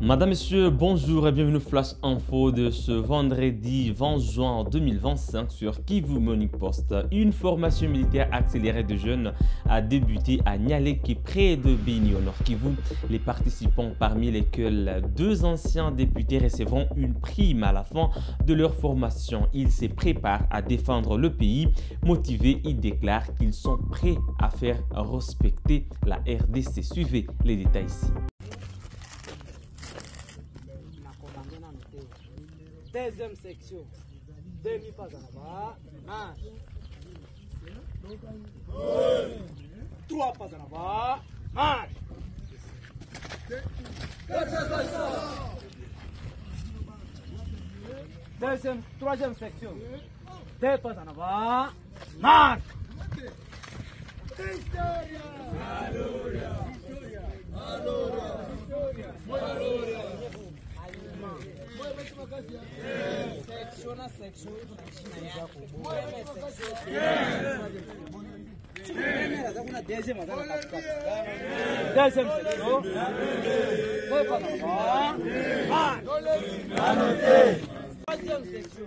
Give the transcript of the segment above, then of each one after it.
Madame, Messieurs, bonjour et bienvenue au Flash Info de ce vendredi 20 juin 2025 sur Kivu Morning Post. Une formation militaire accélérée de jeunes a débuté à Nialé, qui est près de Béni au Nord Kivu. Les participants, parmi lesquels 2 anciens députés, recevront une prime à la fin de leur formation. Ils se préparent à défendre le pays. Motivés, ils déclarent qu'ils sont prêts à faire respecter la RDC. Suivez les détails ici. Deuxième section, demi-pas en avant, marche. 3 pas en avant, marche. Troisième section, 2 pas en avant, marche. Deuxième section,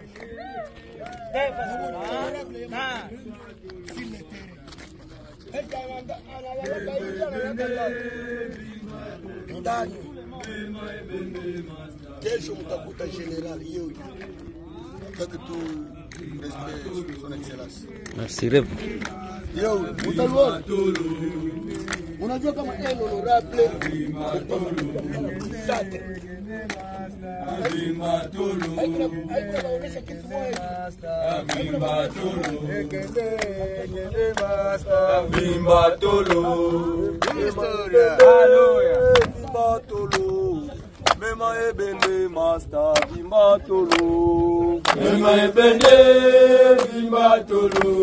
quel jour Mutakuta général avec tout respect son excellence. Merci Rev. Yo, Mutalwa. Unajua kama honorable Sate. Mema ebende master Bimbatolo. Mema ebende Bimbatolo.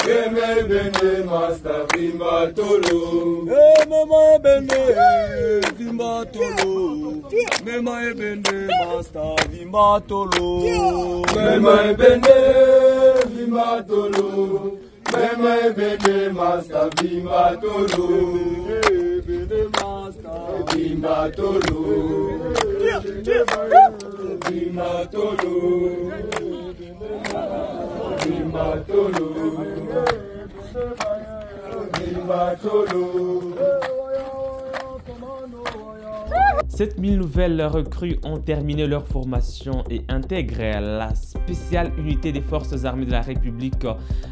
Mema ebende master Bimbatolo. Mema ebende Bimbatolo. Mema ebende master Bimbatolo. Mema ebende Bimbatolo. Mema ebende master Bimbatolo. Ebende master Bimbatolo. Sept 000 nouvelles recrues ont terminé leur formation et intègrent la spéciale unité des forces armées de la République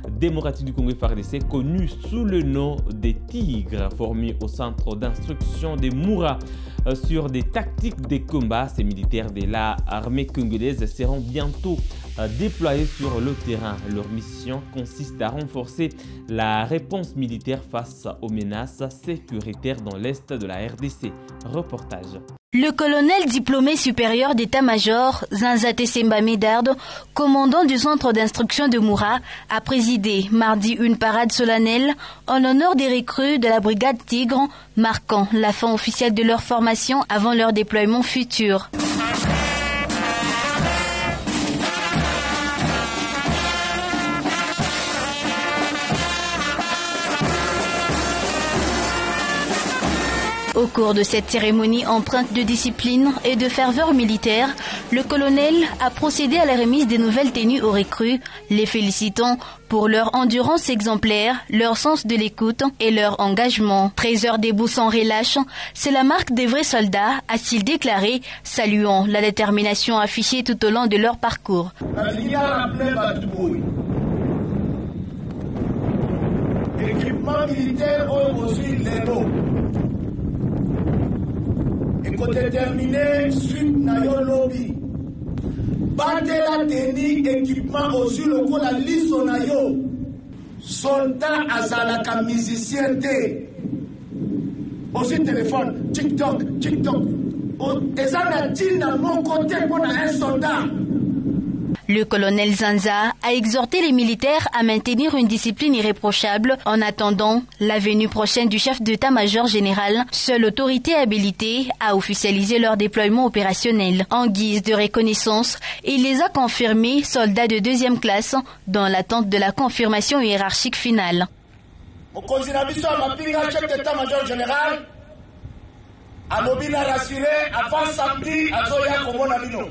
démocratique du Congo FARDC, connue sous le nom des Tigres, formés au centre d'instruction de Moura sur des tactiques de combat. Ces militaires de l'armée congolaise seront bientôt déployés sur le terrain. Leur mission consiste à renforcer la réponse militaire face aux menaces sécuritaires dans l'est de la RDC. Reportage. Le colonel diplômé supérieur d'état-major Zanzate Semba Medardo, commandant du centre d'instruction de Moura, a présidé mardi une parade solennelle en l'honneur des recrues de la brigade Tigre, marquant la fin officielle de leur formation avant leur déploiement futur. Au cours de cette cérémonie empreinte de discipline et de ferveur militaire, le colonel a procédé à la remise des nouvelles tenues aux recrues, les félicitant pour leur endurance exemplaire, leur sens de l'écoute et leur engagement. 13 heures debout sans relâche, c'est la marque des vrais soldats, a-t-il déclaré, saluant la détermination affichée tout au long de leur parcours. Équipement militaire aussi l'héros. Et pour déterminer suite na yo lobby. Batela teni équipement aussi le ko la liste na yo. Soldat azalaka musicien té. Aussi téléphone, TikTok. Eza na tina mon côté pour un soldat. Le colonel Zanza a exhorté les militaires à maintenir une discipline irréprochable en attendant la venue prochaine du chef d'état-major général, seule autorité habilitée à officialiser leur déploiement opérationnel. En guise de reconnaissance, il les a confirmés soldats de 2e classe dans l'attente de la confirmation hiérarchique finale. Chef d'état-major général, alobi na rassuré avant samedi azoya komona bino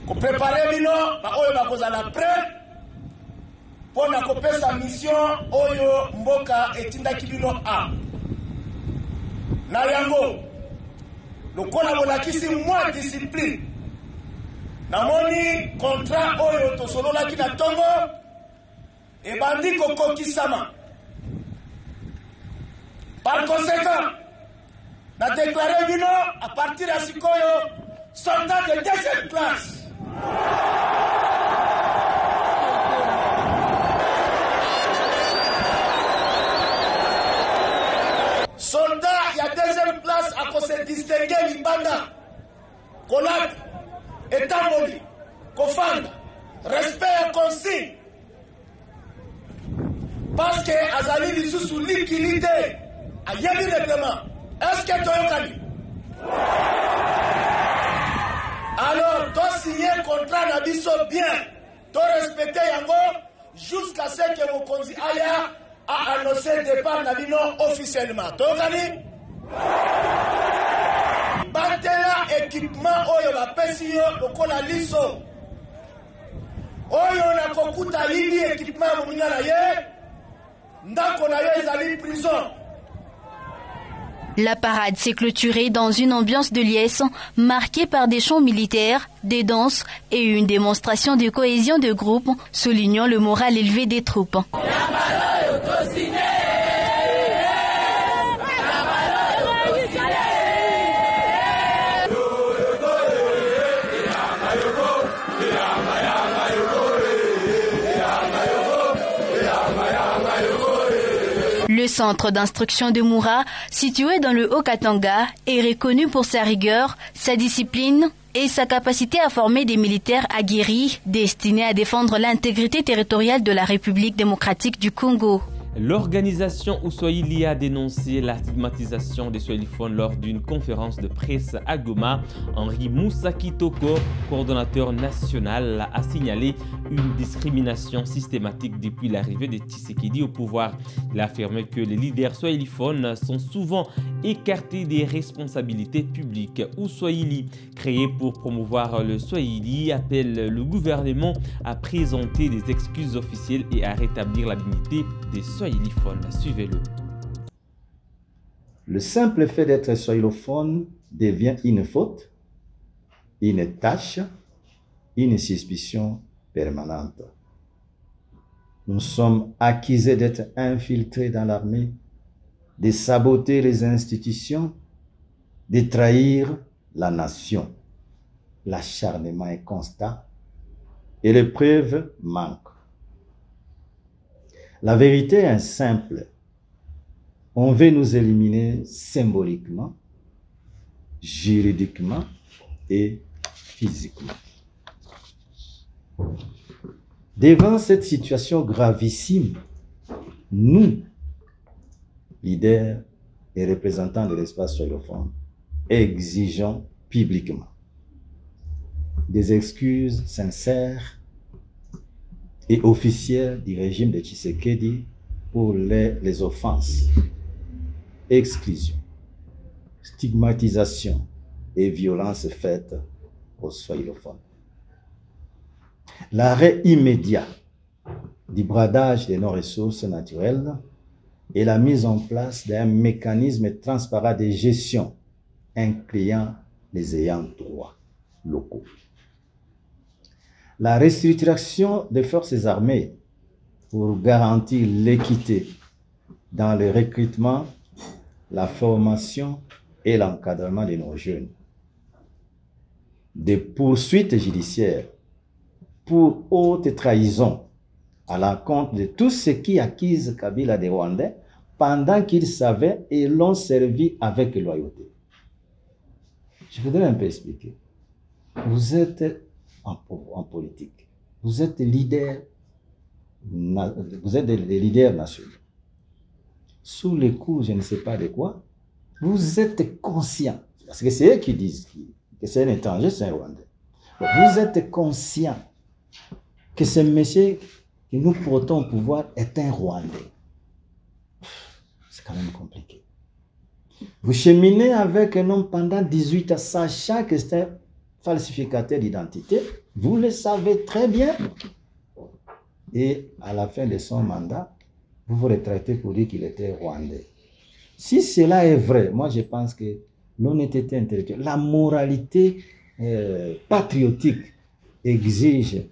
koprepare bino baoyo bakozala prêt mpona kopesa mission oyo mboka etindaki bino a na yango lokola bolakisi mwa discipline namoni contrat oyo tosololaki na ntongo ebandi kokokisama. Par conséquent, na déclaré bino à partir de sikoyo soldat de deuxième classe. Soldat, il y a deuxième classe à cause de distinguer l'Ibanda, Kolat, Etamoli, Kofanda, respect et consigne. Parce que Azali Lissou sous liquidité, a yébi règlement. Est-ce que tu as gagné? Alors, tu signer un contrat d'Abisso bien, tu respecter Yango jusqu'à ce que mon conduit Aya a annoncé le départ d'Abino officiellement. Tu as gagné? Batela équipement oyo la pesio lokola liso. Oyo na kokuta lili équipement mumina na ye. Ndako na yo ezali prison. La parade s'est clôturée dans une ambiance de liesse marquée par des chants militaires, des danses et une démonstration de cohésion de groupe, soulignant le moral élevé des troupes. Le centre d'instruction de Moura, situé dans le Haut-Katanga, est reconnu pour sa rigueur, sa discipline et sa capacité à former des militaires aguerris destinés à défendre l'intégrité territoriale de la République démocratique du Congo. L'organisation Uswahili a dénoncé la stigmatisation des swahiliphones lors d'une conférence de presse à Goma. Henri Moussa Kitoko, coordonnateur national, a signalé une discrimination systématique depuis l'arrivée de Tshisekedi au pouvoir. Il a affirmé que les leaders swahiliphones sont souvent écartés des responsabilités publiques. Uswahili, créé pour promouvoir le swahili, appelle le gouvernement à présenter des excuses officielles et à rétablir la dignité des swahiliphones. Suivez-le. Le simple fait d'être swahilophone devient une faute, une tâche, une suspicion permanente. Nous sommes accusés d'être infiltrés dans l'armée, de saboter les institutions, de trahir la nation. L'acharnement est constant et les preuves manquent. La vérité est simple. On veut nous éliminer symboliquement, juridiquement et physiquement. Devant cette situation gravissime, nous, leaders et représentants de l'espace swahiliophone, exigeons publiquement des excuses sincères et officielles du régime de Tshisekedi pour les offenses, exclusion, stigmatisation et violences faites aux swahilophones. L'arrêt immédiat du bradage de nos ressources naturelles et la mise en place d'un mécanisme transparent de gestion incluant les ayants droit locaux. La restructuration des forces armées pour garantir l'équité dans le recrutement, la formation et l'encadrement de nos jeunes. Des poursuites judiciaires pour haute trahison à l'encontre de tous ceux qui accusent Kabila des Rwandais pendant qu'ils savaient et l'ont servi avec loyauté. Je voudrais un peu expliquer. Vous êtes en politique. Vous êtes des leaders nationaux. Sous les coups, je ne sais pas de quoi, vous êtes conscient, parce que c'est eux qui disent que c'est un étranger, c'est un Rwandais. Donc, vous êtes conscient que ce monsieur que nous portons au pouvoir est un Rwandais. C'est quand même compliqué. Vous cheminez avec un homme pendant 18 ans, sachant que c'est un falsificateur d'identité. Vous le savez très bien. Et à la fin de son mandat, vous vous retraitez pour dire qu'il était rwandais. Si cela est vrai, moi je pense que l'honnêteté intellectuelle, la moralité patriotique exige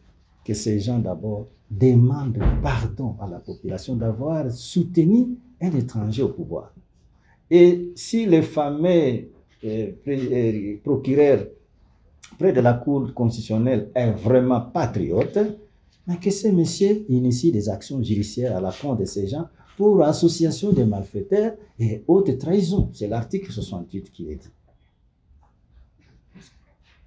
que ces gens d'abord demandent pardon à la population d'avoir soutenu un étranger au pouvoir. Et si le fameux procureur près de la Cour constitutionnelle est vraiment patriote, mais que ce monsieur initie des actions judiciaires à la compte de ces gens pour association de malfaiteurs et haute trahison. C'est l'article 68 qui est dit.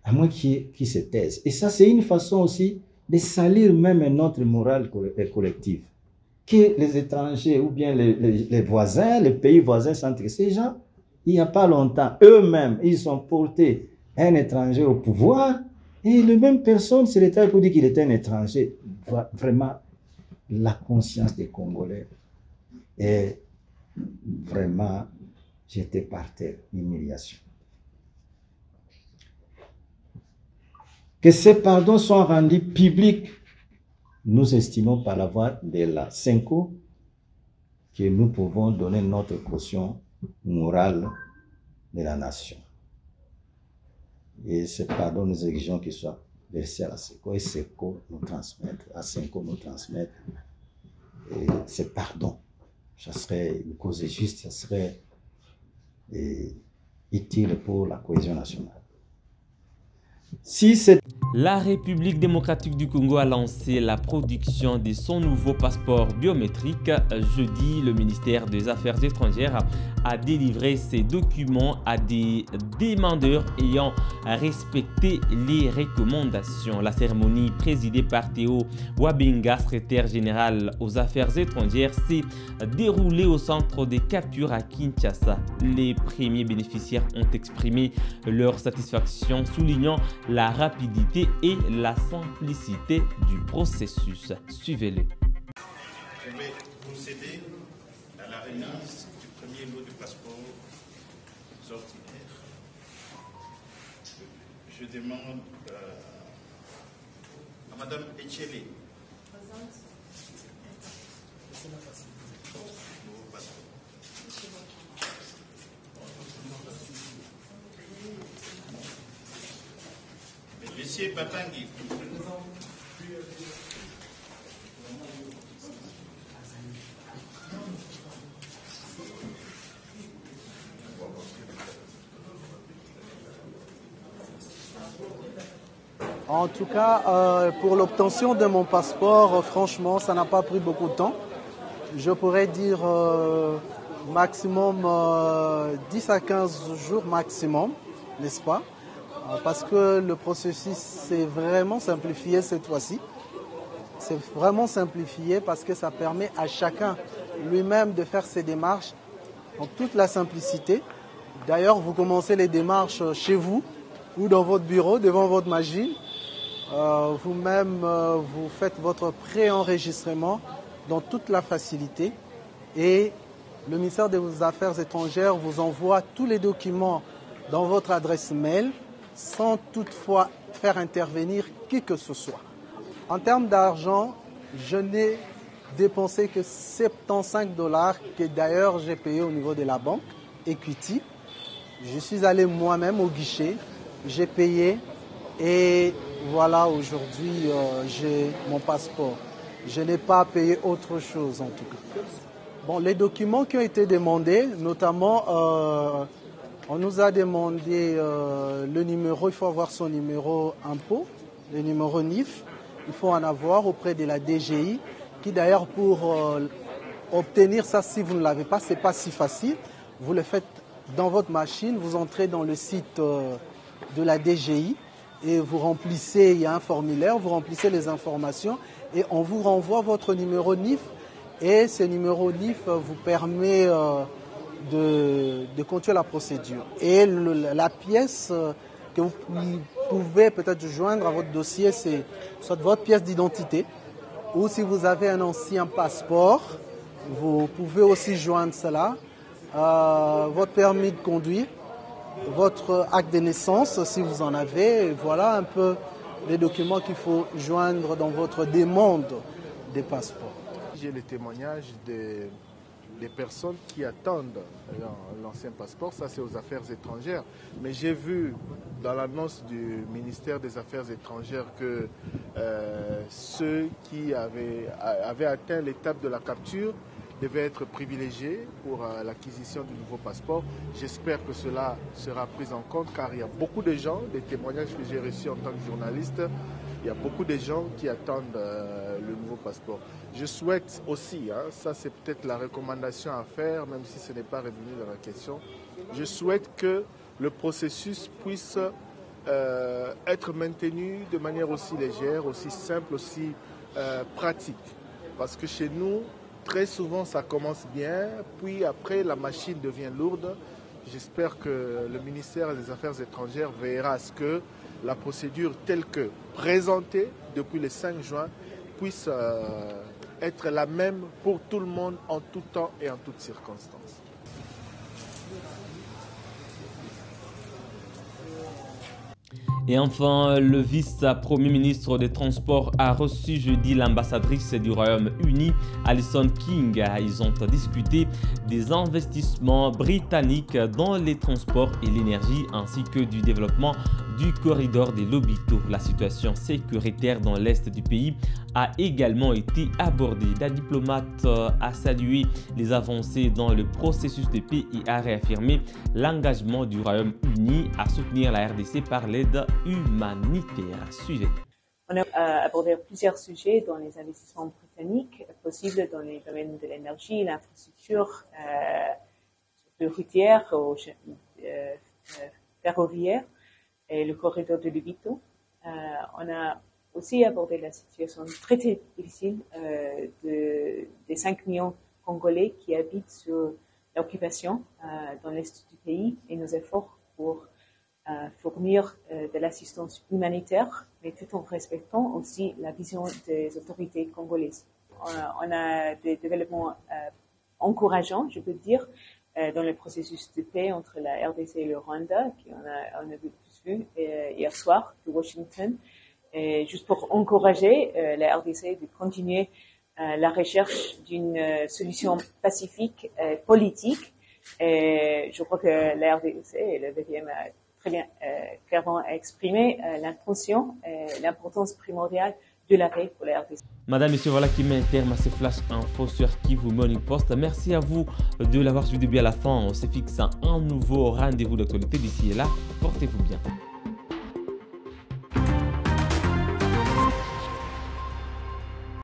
À moins qu'il se taise. Et ça, c'est une façon aussi de salir même notre morale collective. Que les étrangers ou bien les voisins, les pays voisins sentent que ces gens, il n'y a pas longtemps, eux-mêmes, ils ont porté un étranger au pouvoir et les mêmes personnes se retraient pour dire qu'il était un étranger. Vraiment, la conscience des Congolais est vraiment jetée par terre, humiliation. Que ces pardons soient rendus publics, nous estimons par la voie de la Senko que nous pouvons donner notre caution morale de la nation. Et ces pardons, nous exigeons qu'ils soient versés à la Senko et Senko nous transmettre, à Senko nous transmettre ces pardons. Ça serait une cause juste, ça serait utile pour la cohésion nationale. Si c'est... La République démocratique du Congo a lancé la production de son nouveau passeport biométrique. Jeudi, le ministère des Affaires étrangères a délivré ces documents à des demandeurs ayant respecté les recommandations. La cérémonie présidée par Théo Wabinga, secrétaire général aux Affaires étrangères, s'est déroulée au centre des captures à Kinshasa. Les premiers bénéficiaires ont exprimé leur satisfaction, soulignant la rapidité et la simplicité du processus. Suivez-le. Je vais procéder à la remise du premier lot de passeports ordinaires. Je demande à Madame Echele. Monsieur Batangi. En tout cas, pour l'obtention de mon passeport, franchement, ça n'a pas pris beaucoup de temps. Je pourrais dire maximum 10 à 15 jours maximum, n'est-ce pas? Parce que le processus s'est vraiment simplifié cette fois-ci. C'est vraiment simplifié parce que ça permet à chacun lui-même de faire ses démarches en toute la simplicité. D'ailleurs, vous commencez les démarches chez vous ou dans votre bureau, devant votre machine. Vous-même, vous faites votre pré-enregistrement dans toute la facilité. Et le ministère des Affaires étrangères vous envoie tous les documents dans votre adresse mail, sans toutefois faire intervenir qui que ce soit. En termes d'argent, je n'ai dépensé que 75 $, que d'ailleurs j'ai payé au niveau de la banque, Equity. Je suis allé moi-même au guichet, j'ai payé et voilà, aujourd'hui j'ai mon passeport. Je n'ai pas payé autre chose en tout cas. Bon, les documents qui ont été demandés, notamment... on nous a demandé le numéro, il faut avoir son numéro impôt, le numéro NIF. Il faut en avoir auprès de la DGI, qui d'ailleurs pour obtenir ça, si vous ne l'avez pas, ce n'est pas si facile. Vous le faites dans votre machine, vous entrez dans le site de la DGI et vous remplissez, il y a un formulaire, vous remplissez les informations et on vous renvoie votre numéro NIF. Et ce numéro NIF vous permet... de continuer la procédure. Et la pièce que vous pouvez peut-être joindre à votre dossier, c'est soit votre pièce d'identité, ou si vous avez un ancien passeport, vous pouvez aussi joindre cela. votre permis de conduire, votre acte de naissance si vous en avez. Voilà un peu les documents qu'il faut joindre dans votre demande de passeport. J'ai le témoignage des personnes qui attendent l'ancien passeport, ça c'est aux affaires étrangères. Mais j'ai vu dans l'annonce du ministère des Affaires étrangères que ceux qui avaient atteint l'étape de la capture devaient être privilégiés pour l'acquisition du nouveau passeport. J'espère que cela sera pris en compte car il y a beaucoup de gens, des témoignages que j'ai reçus en tant que journaliste, il y a beaucoup de gens qui attendent le nouveau passeport. Je souhaite aussi, ça c'est peut-être la recommandation à faire, même si ce n'est pas revenu dans la question, je souhaite que le processus puisse être maintenu de manière aussi légère, aussi simple, aussi pratique. Parce que chez nous, très souvent ça commence bien, puis après la machine devient lourde. J'espère que le ministère des Affaires étrangères veillera à ce que la procédure telle que présentée depuis le 5 juin puisse être la même pour tout le monde en tout temps et en toutes circonstances. Et enfin, le vice-premier ministre des Transports a reçu jeudi l'ambassadrice du Royaume-Uni, Alison King. Ils ont discuté des investissements britanniques dans les transports et l'énergie ainsi que du développement du corridor des Lobito. La situation sécuritaire dans l'est du pays a également été abordée. La diplomate a salué les avancées dans le processus de paix et a réaffirmé l'engagement du Royaume-Uni à soutenir la RDC par l'aide humanitaire. Suivez. On a abordé plusieurs sujets dans les investissements britanniques possibles dans les domaines de l'énergie, l'infrastructure routière, ferroviaire et le corridor de Lobito. On a aussi abordé la situation très difficile des 5 millions Congolais qui habitent sur l'occupation dans l'est du pays et nos efforts pour fournir de l'assistance humanitaire, mais tout en respectant aussi la vision des autorités congolaises. On a des développements encourageants, je peux dire, dans le processus de paix entre la RDC et le Rwanda, on a tous vu hier soir de Washington, et juste pour encourager la RDC de continuer la recherche d'une solution pacifique politique. Et je crois que la RDC et le BPM a très bien clairement exprimé l'intention et l'importance primordiale de la paix pour la RDC. Madame, Monsieur, voilà qui met un terme à ces flash info sur Kivu Morning Post. Merci à vous de l'avoir suivi du début à la fin. On se fixe un nouveau rendez-vous d'actualité d'ici et là. Portez-vous bien.